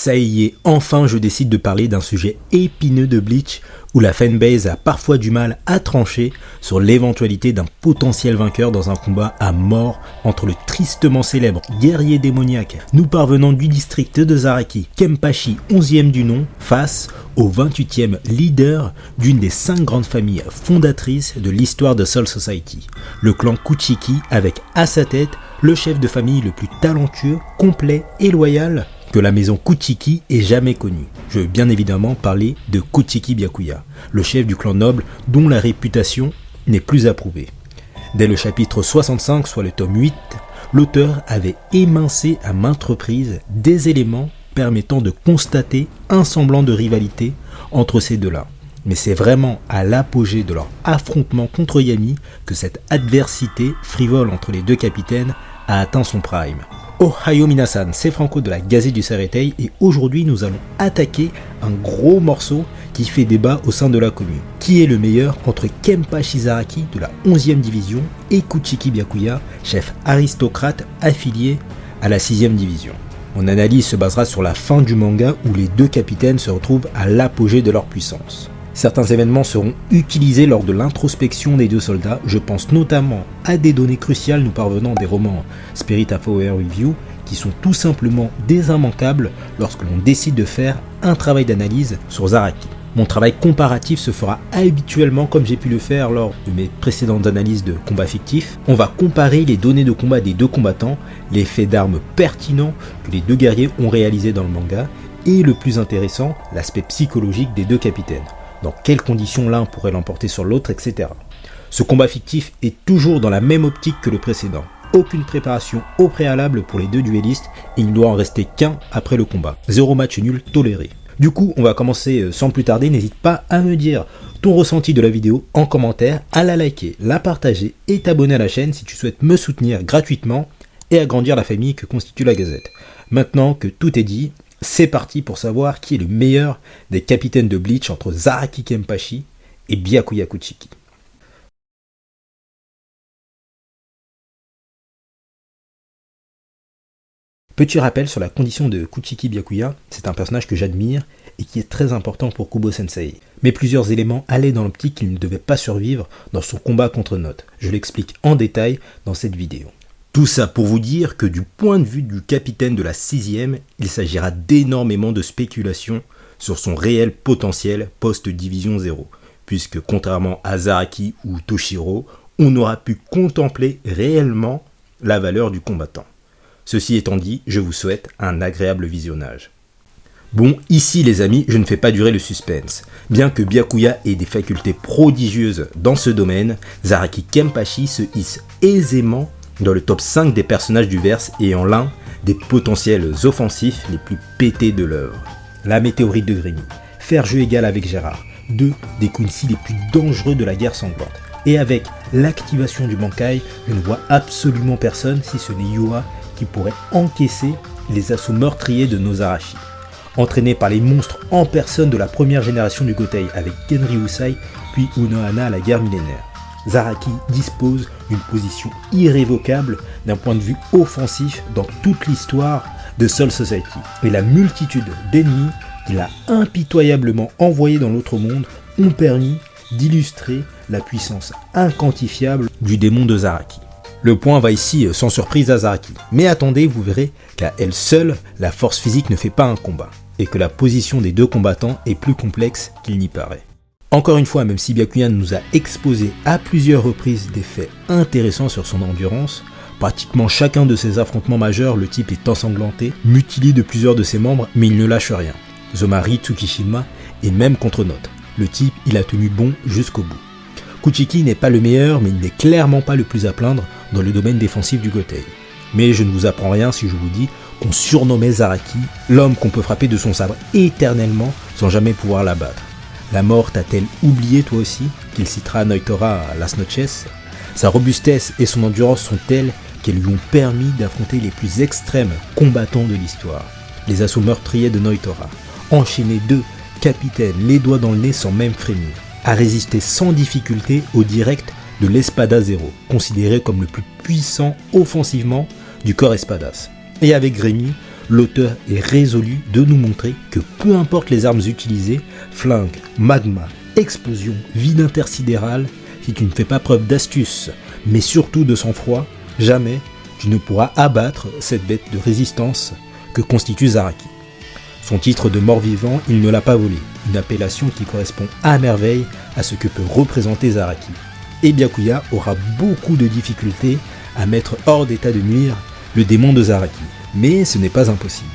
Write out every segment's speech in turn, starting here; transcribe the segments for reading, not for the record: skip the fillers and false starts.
Ça y est, enfin je décide de parler d'un sujet épineux de Bleach où la fanbase a parfois du mal à trancher sur l'éventualité d'un potentiel vainqueur dans un combat à mort entre le tristement célèbre guerrier démoniaque nous parvenant du district de Zaraki, Kenpachi 11e du nom, face au 28e leader d'une des 5 grandes familles fondatrices de l'histoire de Soul Society, le clan Kuchiki, avec à sa tête le chef de famille le plus talentueux, complet et loyal que la maison Kuchiki ait jamais connue. Je veux bien évidemment parler de Kuchiki Byakuya, le chef du clan noble dont la réputation n'est plus approuvée. Dès le chapitre 65, soit le tome 8, l'auteur avait émincé à maintes reprises des éléments permettant de constater un semblant de rivalité entre ces deux-là. Mais c'est vraiment à l'apogée de leur affrontement contre Yami que cette adversité frivole entre les deux capitaines a atteint son prime. Ohayo minasan, c'est Franco de la Gazette du Sareitei et aujourd'hui nous allons attaquer un gros morceau qui fait débat au sein de la commune. Qui est le meilleur entre Kenpachi Zaraki de la 11e division et Kuchiki Byakuya, chef aristocrate affilié à la 6e division. Mon analyse se basera sur la fin du manga où les deux capitaines se retrouvent à l'apogée de leur puissance. Certains événements seront utilisés lors de l'introspection des deux soldats, je pense notamment à des données cruciales nous parvenant des romans Spirit of Our Review qui sont tout simplement des immanquables lorsque l'on décide de faire un travail d'analyse sur Zaraki. Mon travail comparatif se fera habituellement comme j'ai pu le faire lors de mes précédentes analyses de combats fictifs. On va comparer les données de combat des deux combattants, les faits d'armes pertinents que les deux guerriers ont réalisés dans le manga et le plus intéressant, l'aspect psychologique des deux capitaines. Dans quelles conditions l'un pourrait l'emporter sur l'autre, etc. Ce combat fictif est toujours dans la même optique que le précédent. Aucune préparation au préalable pour les deux duellistes et il ne doit en rester qu'un après le combat. 0 match nul toléré. Du coup, on va commencer sans plus tarder. N'hésite pas à me dire ton ressenti de la vidéo en commentaire, à la liker, la partager et t'abonner à la chaîne si tu souhaites me soutenir gratuitement et agrandir la famille que constitue la Gazette. Maintenant que tout est dit, c'est parti pour savoir qui est le meilleur des capitaines de Bleach entre Zaraki Kenpachi et Byakuya Kuchiki. Petit rappel sur la condition de Kuchiki Byakuya, c'est un personnage que j'admire et qui est très important pour Kubo Sensei. Mais plusieurs éléments allaient dans l'optique qu'il ne devait pas survivre dans son combat contre Note. Je l'explique en détail dans cette vidéo. Tout ça pour vous dire que du point de vue du capitaine de la 6e, il s'agira d'énormément de spéculations sur son réel potentiel post-division 0, puisque contrairement à Zaraki ou Toshiro, on aura pu contempler réellement la valeur du combattant. Ceci étant dit, je vous souhaite un agréable visionnage. Bon, ici les amis, je ne fais pas durer le suspense. Bien que Byakuya ait des facultés prodigieuses dans ce domaine, Zaraki Kenpachi se hisse aisément dans le top 5 des personnages du verse et en l'un des potentiels offensifs les plus pétés de l'œuvre. La météorite de Grémy, faire jeu égal avec Gérard, 2 des Quincy les plus dangereux de la guerre sanglante. Et avec l'activation du Bankai, je ne vois absolument personne si ce n'est Yoa qui pourrait encaisser les assauts meurtriers de Nozarashi. Entraîné par les monstres en personne de la première génération du Gotei avec Genri Usai puis Unohana à la guerre millénaire. Zaraki dispose d'une position irrévocable d'un point de vue offensif dans toute l'histoire de Soul Society. Et la multitude d'ennemis qu'il a impitoyablement envoyés dans l'autre monde ont permis d'illustrer la puissance inquantifiable du démon de Zaraki. Le point va ici sans surprise à Zaraki. Mais attendez, vous verrez qu'à elle seule, la force physique ne fait pas un combat. Et que la position des deux combattants est plus complexe qu'il n'y paraît. Encore une fois, même si Byakuya nous a exposé à plusieurs reprises des faits intéressants sur son endurance, pratiquement chacun de ses affrontements majeurs, le type est ensanglanté, mutilé de plusieurs de ses membres, mais il ne lâche rien. Zomari, Tsukishima et même contre Note. Le type, il a tenu bon jusqu'au bout. Kuchiki n'est pas le meilleur, mais il n'est clairement pas le plus à plaindre dans le domaine défensif du Gotei. Mais je ne vous apprends rien si je vous dis qu'on surnommait Zaraki l'homme qu'on peut frapper de son sabre éternellement sans jamais pouvoir l'abattre. La mort t'a-t-elle oublié toi aussi, qu'il citera Noitora à Las Noches? Sa robustesse et son endurance sont telles qu'elles lui ont permis d'affronter les plus extrêmes combattants de l'histoire. Les assauts meurtriers de Noitora, enchaîner 2 capitaines les doigts dans le nez sans même frémir, a résisté sans difficulté au direct de l'Espada Zero, considéré comme le plus puissant offensivement du corps Espadas. Et avec Grémy, l'auteur est résolu de nous montrer que peu importe les armes utilisées, flingue, magma, explosion, vide intersidéral, si tu ne fais pas preuve d'astuce, mais surtout de sang-froid, jamais tu ne pourras abattre cette bête de résistance que constitue Zaraki. Son titre de mort-vivant, il ne l'a pas volé, une appellation qui correspond à merveille à ce que peut représenter Zaraki. Et Byakuya aura beaucoup de difficultés à mettre hors d'état de nuire le démon de Zaraki, mais ce n'est pas impossible.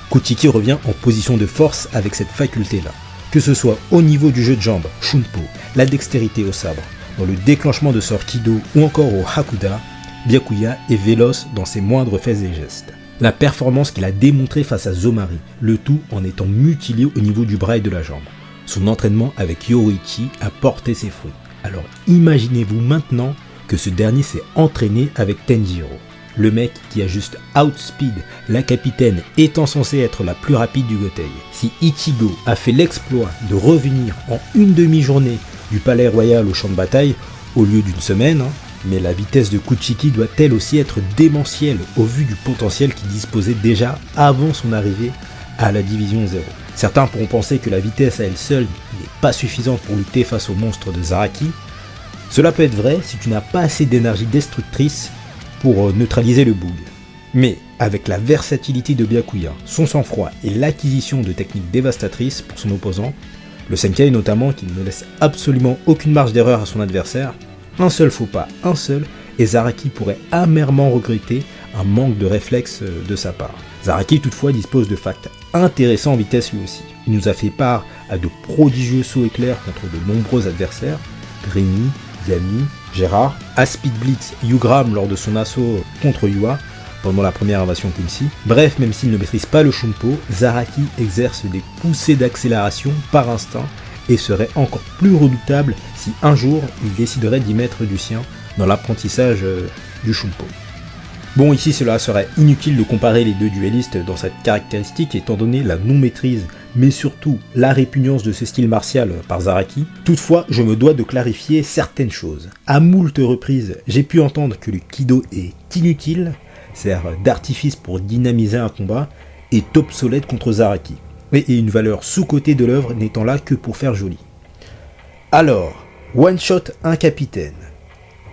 Kuchiki revient en position de force avec cette faculté-là, que ce soit au niveau du jeu de jambes, Shunpo, la dextérité au sabre, dans le déclenchement de sort Kido ou encore au Hakuda, Byakuya est véloce dans ses moindres faits et gestes. La performance qu'il a démontrée face à Zomari, le tout en étant mutilé au niveau du bras et de la jambe. Son entraînement avec Yoruichi a porté ses fruits. Alors imaginez-vous maintenant que ce dernier s'est entraîné avec Tenjiro, le mec qui a juste outspeed la capitaine étant censée être la plus rapide du Gotei. Si Ichigo a fait l'exploit de revenir en une demi-journée du palais royal au champ de bataille, au lieu d'une semaine, mais la vitesse de Kuchiki doit elle aussi être démentielle au vu du potentiel qu'il disposait déjà avant son arrivée à la division 0. Certains pourront penser que la vitesse à elle seule n'est pas suffisante pour lutter face au monstre de Zaraki. Cela peut être vrai si tu n'as pas assez d'énergie destructrice pour neutraliser le bug. Mais avec la versatilité de Byakuya, son sang-froid et l'acquisition de techniques dévastatrices pour son opposant, le Senkai notamment qui ne laisse absolument aucune marge d'erreur à son adversaire, un seul faux pas, un seul, et Zaraki pourrait amèrement regretter un manque de réflexe de sa part. Zaraki toutefois dispose de facts intéressants en vitesse lui aussi. Il nous a fait part à de prodigieux sauts éclairs contre de nombreux adversaires, Grini, Yami, Gérard, à Speed Blitz, Yugram lors de son assaut contre Yua, pendant la première invasion Quincy. Bref, même s'il ne maîtrise pas le Shunpo, Zaraki exerce des poussées d'accélération par instinct et serait encore plus redoutable si un jour il déciderait d'y mettre du sien dans l'apprentissage du Shunpo. Bon, ici cela serait inutile de comparer les deux duellistes dans cette caractéristique étant donné la non-maîtrise mais surtout la répugnance de ce style martial par Zaraki. Toutefois, je me dois de clarifier certaines choses. À moult reprises, j'ai pu entendre que le Kido est inutile, sert d'artifice pour dynamiser un combat, est obsolète contre Zaraki, et une valeur sous-cotée de l'œuvre n'étant là que pour faire joli. Alors, one-shot un capitaine,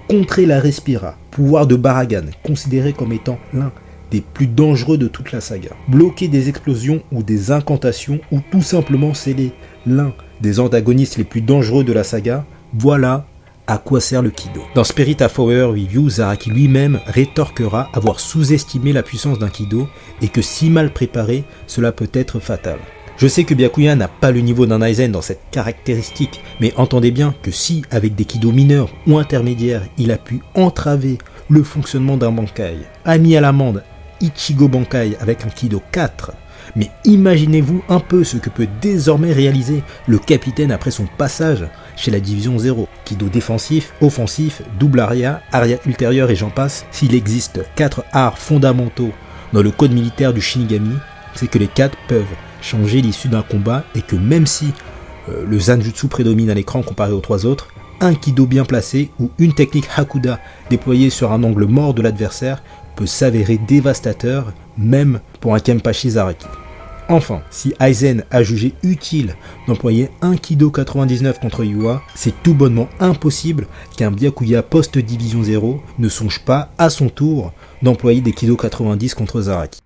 contrer la Respira, pouvoir de Baragan, considéré comme étant l'un des plus dangereux de toute la saga, bloquer des explosions ou des incantations ou tout simplement sceller l'un des antagonistes les plus dangereux de la saga, voilà à quoi sert le Kido. Dans Spirit of Power Review, Zaraki lui-même rétorquera avoir sous-estimé la puissance d'un Kido et que si mal préparé, cela peut être fatal. Je sais que Byakuya n'a pas le niveau d'un Aizen dans cette caractéristique, mais entendez bien que si, avec des Kido mineurs ou intermédiaires, il a pu entraver le fonctionnement d'un Bankai, a mis à l'amende Ichigo Bankai avec un Kido 4, mais imaginez-vous un peu ce que peut désormais réaliser le capitaine après son passage chez la division 0. Kido défensif, offensif, double aria ultérieur et j'en passe. S'il existe 4 arts fondamentaux dans le code militaire du Shinigami, c'est que les 4 peuvent changer l'issue d'un combat et que même si le Zanjutsu prédomine à l'écran comparé aux 3 autres, un Kido bien placé ou une technique Hakuda déployée sur un angle mort de l'adversaire peut s'avérer dévastateur même pour un Kenpachi Zaraki. Enfin, si Aizen a jugé utile d'employer un Kido 99 contre Yua, c'est tout bonnement impossible qu'un Byakuya post-division 0 ne songe pas à son tour d'employer des Kido 90 contre Zaraki.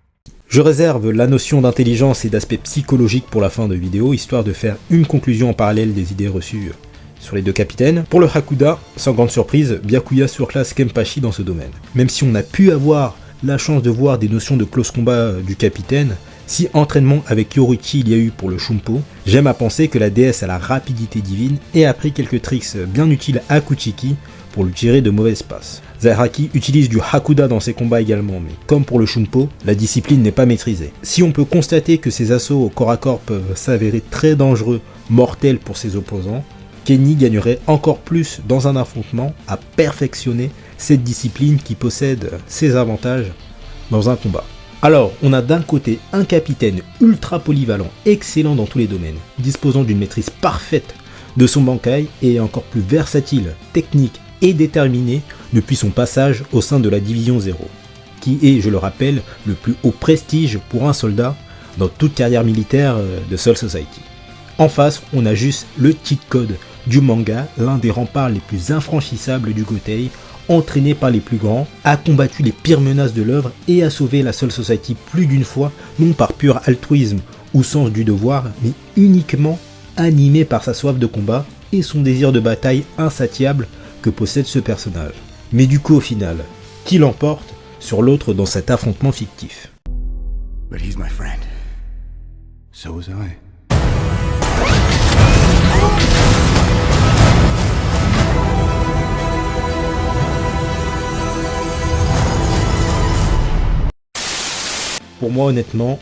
Je réserve la notion d'intelligence et d'aspect psychologique pour la fin de vidéo, histoire de faire une conclusion en parallèle des idées reçues sur les deux capitaines. Pour le Hakuda, sans grande surprise, Byakuya surclasse Kenpachi dans ce domaine. Même si on a pu avoir la chance de voir des notions de close combat du capitaine, si entraînement avec Yoruichi il y a eu pour le Shunpo, j'aime à penser que la déesse a la rapidité divine et a appris quelques tricks bien utiles à Kuchiki pour lui tirer de mauvaises passes. Zaraki utilise du Hakuda dans ses combats également, mais comme pour le Shunpo, la discipline n'est pas maîtrisée. Si on peut constater que ses assauts au corps à corps peuvent s'avérer très dangereux, mortels pour ses opposants, Kenny gagnerait encore plus dans un affrontement à perfectionner cette discipline qui possède ses avantages dans un combat. Alors, on a d'un côté un capitaine ultra polyvalent, excellent dans tous les domaines, disposant d'une maîtrise parfaite de son Bankai et encore plus versatile, technique et déterminé depuis son passage au sein de la division 0. qui est, je le rappelle, le plus haut prestige pour un soldat dans toute carrière militaire de Soul Society. En face, on a juste le cheat code du manga, l'un des remparts les plus infranchissables du Gotei, entraîné par les plus grands, a combattu les pires menaces de l'œuvre et a sauvé la Soul Society plus d'une fois, non par pur altruisme ou sens du devoir, mais uniquement animé par sa soif de combat et son désir de bataille insatiable que possède ce personnage. Mais du coup au final, qui l'emporte sur l'autre dans cet affrontement fictif? But he's my friend. So was I. Pour moi honnêtement,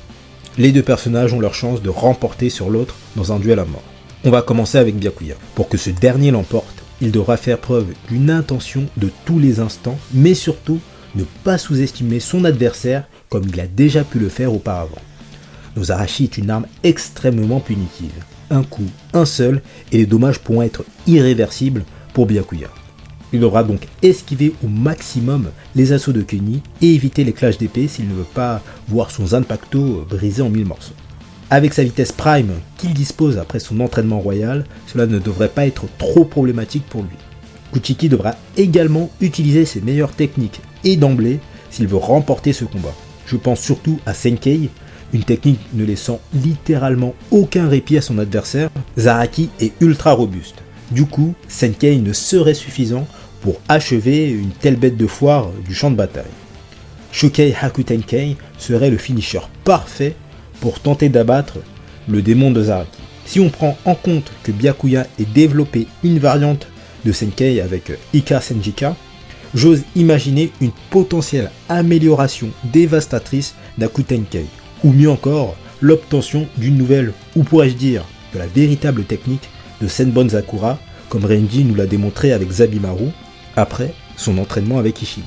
les deux personnages ont leur chance de remporter sur l'autre dans un duel à mort. On va commencer avec Byakuya. Pour que ce dernier l'emporte, il devra faire preuve d'une intention de tous les instants, mais surtout ne pas sous-estimer son adversaire comme il a déjà pu le faire auparavant. Nozarashi est une arme extrêmement punitive. Un coup, un seul, et les dommages pourront être irréversibles pour Byakuya. Il devra donc esquiver au maximum les assauts de Kenny et éviter les clashs d'épée s'il ne veut pas voir son Zanpakuto brisé en 1000 morceaux. Avec sa vitesse prime qu'il dispose après son entraînement royal, cela ne devrait pas être trop problématique pour lui. Kuchiki devra également utiliser ses meilleures techniques et d'emblée s'il veut remporter ce combat. Je pense surtout à Senkei, une technique ne laissant littéralement aucun répit à son adversaire. Zaraki est ultra robuste. Du coup, Senkei ne serait suffisant pour achever une telle bête de foire du champ de bataille. Shokei Hakutenkei serait le finisher parfait pour tenter d'abattre le démon de Zaraki. Si on prend en compte que Byakuya ait développé une variante de Senkei avec Ika Senjika, j'ose imaginer une potentielle amélioration dévastatrice d'Hakutenkei, ou mieux encore, l'obtention d'une nouvelle, ou pourrais-je dire, de la véritable technique de Senbon Sakura, comme Renji nous l'a démontré avec Zabimaru, après son entraînement avec Ishibe.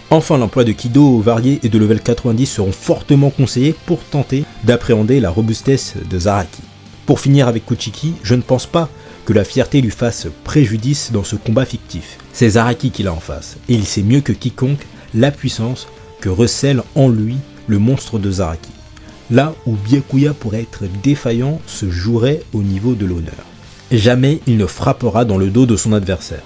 Enfin, l'emploi de Kido variés et de level 90 seront fortement conseillés pour tenter d'appréhender la robustesse de Zaraki. Pour finir avec Kuchiki, je ne pense pas que la fierté lui fasse préjudice dans ce combat fictif. C'est Zaraki qui l'a en face, et il sait mieux que quiconque la puissance que recèle en lui le monstre de Zaraki. Là où Byakuya pourrait être défaillant se jouerait au niveau de l'honneur. Jamais il ne frappera dans le dos de son adversaire,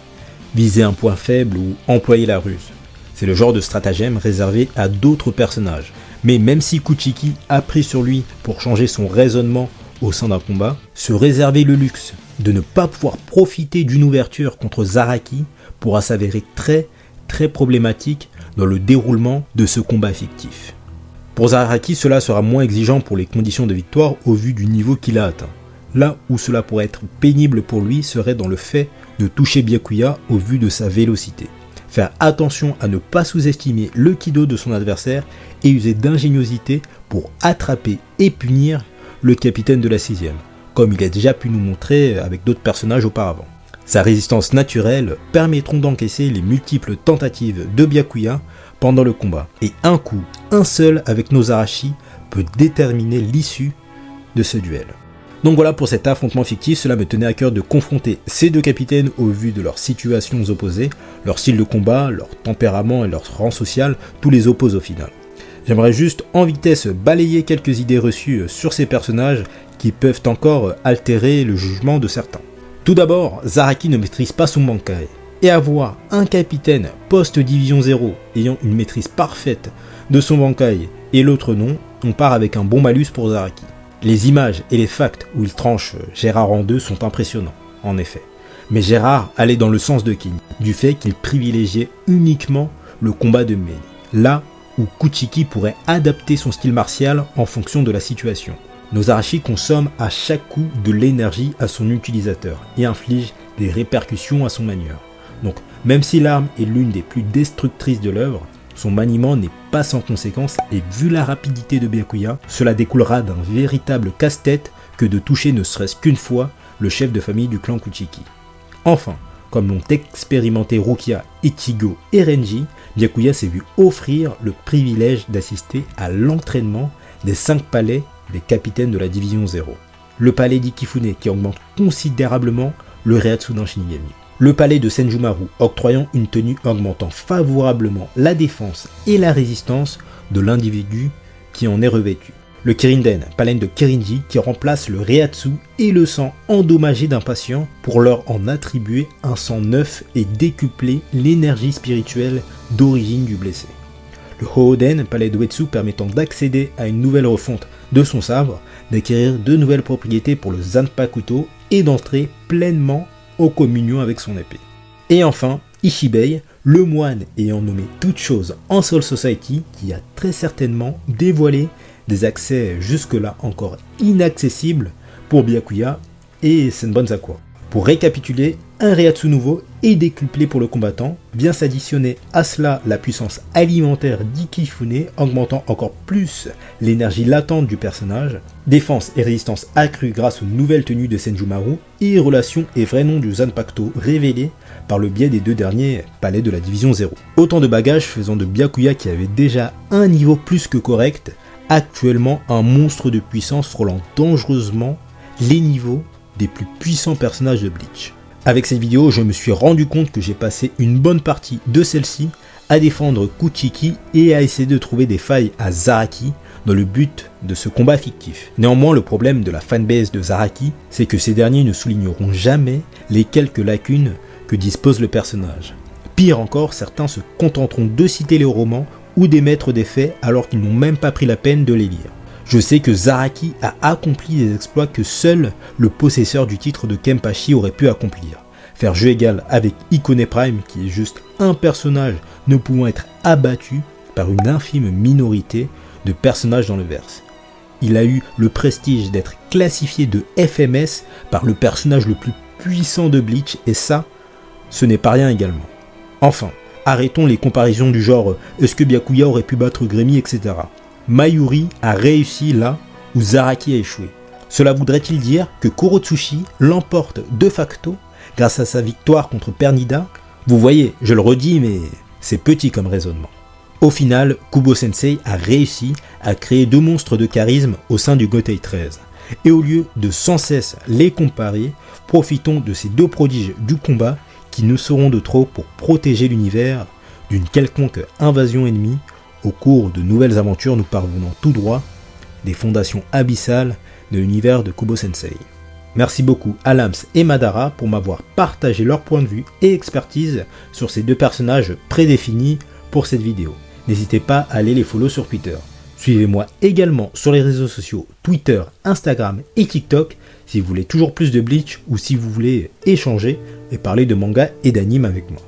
viser un point faible ou employer la ruse. C'est le genre de stratagème réservé à d'autres personnages. Mais même si Kuchiki a pris sur lui pour changer son raisonnement au sein d'un combat, se réserver le luxe de ne pas pouvoir profiter d'une ouverture contre Zaraki pourra s'avérer très problématique dans le déroulement de ce combat fictif. Pour Zaraki, cela sera moins exigeant pour les conditions de victoire au vu du niveau qu'il a atteint. Là où cela pourrait être pénible pour lui serait dans le fait de toucher Byakuya au vu de sa vélocité. Faire attention à ne pas sous-estimer le kido de son adversaire et user d'ingéniosité pour attraper et punir le capitaine de la 6ème, comme il a déjà pu nous montrer avec d'autres personnages auparavant. Sa résistance naturelle permettront d'encaisser les multiples tentatives de Byakuya pendant le combat, et un coup, un seul avec Nozarashi peut déterminer l'issue de ce duel. Donc voilà pour cet affrontement fictif, cela me tenait à cœur de confronter ces deux capitaines au vu de leurs situations opposées, leur style de combat, leur tempérament et leur rang social, tous les opposent au final. J'aimerais juste en vitesse balayer quelques idées reçues sur ces personnages qui peuvent encore altérer le jugement de certains. Tout d'abord, Zaraki ne maîtrise pas son Bankai, et avoir un capitaine post-division 0 ayant une maîtrise parfaite de son Bankai et l'autre non, on part avec un bon malus pour Zaraki. Les images et les facts où il tranche Gérard en deux sont impressionnants, en effet. Mais Gérard allait dans le sens de King, du fait qu'il privilégiait uniquement le combat de mêlée, là où Kuchiki pourrait adapter son style martial en fonction de la situation. Nozarashi consomme à chaque coup de l'énergie à son utilisateur et inflige des répercussions à son manieur. Donc, même si l'arme est l'une des plus destructrices de l'œuvre, son maniement n'est pas sans conséquence et vu la rapidité de Byakuya, cela découlera d'un véritable casse-tête que de toucher ne serait-ce qu'une fois le chef de famille du clan Kuchiki. Enfin, comme l'ont expérimenté Rukia, Ichigo et Renji, Byakuya s'est vu offrir le privilège d'assister à l'entraînement des 5 palais des capitaines de la division 0. Le palais d'Ikifune qui augmente considérablement le Reiatsu d'un Shinigami. Le palais de Senjumaru octroyant une tenue augmentant favorablement la défense et la résistance de l'individu qui en est revêtu. Le Kirinden, palais de Kirinji, qui remplace le Reiatsu et le sang endommagé d'un patient pour leur en attribuer un sang neuf et décupler l'énergie spirituelle d'origine du blessé. Le Hōden, palais de Uetsu, permettant d'accéder à une nouvelle refonte de son sabre, d'acquérir de nouvelles propriétés pour le Zanpakuto et d'entrer pleinement en communion avec son épée. Et enfin, Ishibei, le moine ayant nommé toute chose en Soul Society, qui a très certainement dévoilé des accès jusque-là encore inaccessibles pour Byakuya et Senbonzaku. Pour récapituler, un Reiatsu nouveau et décuplé pour le combattant vient s'additionner à cela la puissance alimentaire d'Ikifune, augmentant encore plus l'énergie latente du personnage, défense et résistance accrue grâce aux nouvelles tenues de Senjumaru et relation et vrai nom du Zanpakuto révélé par le biais des deux derniers palais de la division 0. Autant de bagages faisant de Byakuya, qui avait déjà un niveau plus que correct, actuellement un monstre de puissance frôlant dangereusement les niveaux des plus puissants personnages de Bleach. Avec cette vidéo, je me suis rendu compte que j'ai passé une bonne partie de celle-ci à défendre Kuchiki et à essayer de trouver des failles à Zaraki dans le but de ce combat fictif. Néanmoins, le problème de la fanbase de Zaraki, c'est que ces derniers ne souligneront jamais les quelques lacunes que dispose le personnage. Pire encore, certains se contenteront de citer les romans ou d'émettre des faits alors qu'ils n'ont même pas pris la peine de les lire. Je sais que Zaraki a accompli des exploits que seul le possesseur du titre de Kenpachi aurait pu accomplir. Faire jeu égal avec Ikone Prime, qui est juste un personnage ne pouvant être abattu par une infime minorité de personnages dans le verse. Il a eu le prestige d'être classifié de FMS par le personnage le plus puissant de Bleach, et ça, ce n'est pas rien également. Enfin, arrêtons les comparaisons du genre « est-ce que Byakuya aurait pu battre Grémy ?» etc. Mayuri a réussi là où Zaraki a échoué. Cela voudrait-il dire que Kurotsuchi l'emporte de facto grâce à sa victoire contre Pernida? Vous voyez, je le redis, mais c'est petit comme raisonnement. Au final, Kubo Sensei a réussi à créer deux monstres de charisme au sein du Gotei 13. Et au lieu de sans cesse les comparer, profitons de ces deux prodiges du combat qui ne seront de trop pour protéger l'univers d'une quelconque invasion ennemie au cours de nouvelles aventures nous parvenant tout droit des fondations abyssales de l'univers de Kubo Sensei. Merci beaucoup à Lams et Madara pour m'avoir partagé leur point de vue et expertise sur ces deux personnages prédéfinis pour cette vidéo. N'hésitez pas à aller les follow sur Twitter. Suivez-moi également sur les réseaux sociaux Twitter, Instagram et TikTok si vous voulez toujours plus de Bleach ou si vous voulez échanger et parler de manga et d'anime avec moi.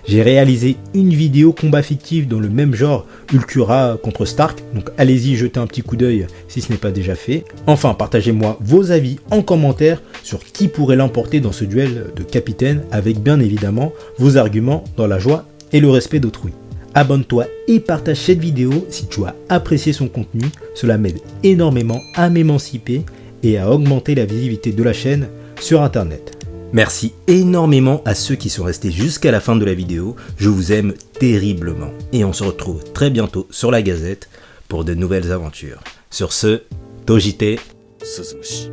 J'ai réalisé une vidéo combat fictif dans le même genre, Ulcura contre Stark, donc allez-y jeter un petit coup d'œil si ce n'est pas déjà fait. Enfin, partagez-moi vos avis en commentaire sur qui pourrait l'emporter dans ce duel de capitaine, avec bien évidemment vos arguments dans la joie et le respect d'autrui. Abonne-toi et partage cette vidéo si tu as apprécié son contenu, cela m'aide énormément à m'émanciper et à augmenter la visibilité de la chaîne sur internet. Merci énormément à ceux qui sont restés jusqu'à la fin de la vidéo, je vous aime terriblement. Et on se retrouve très bientôt sur la Gazette pour de nouvelles aventures. Sur ce, Tojite Suzumushi.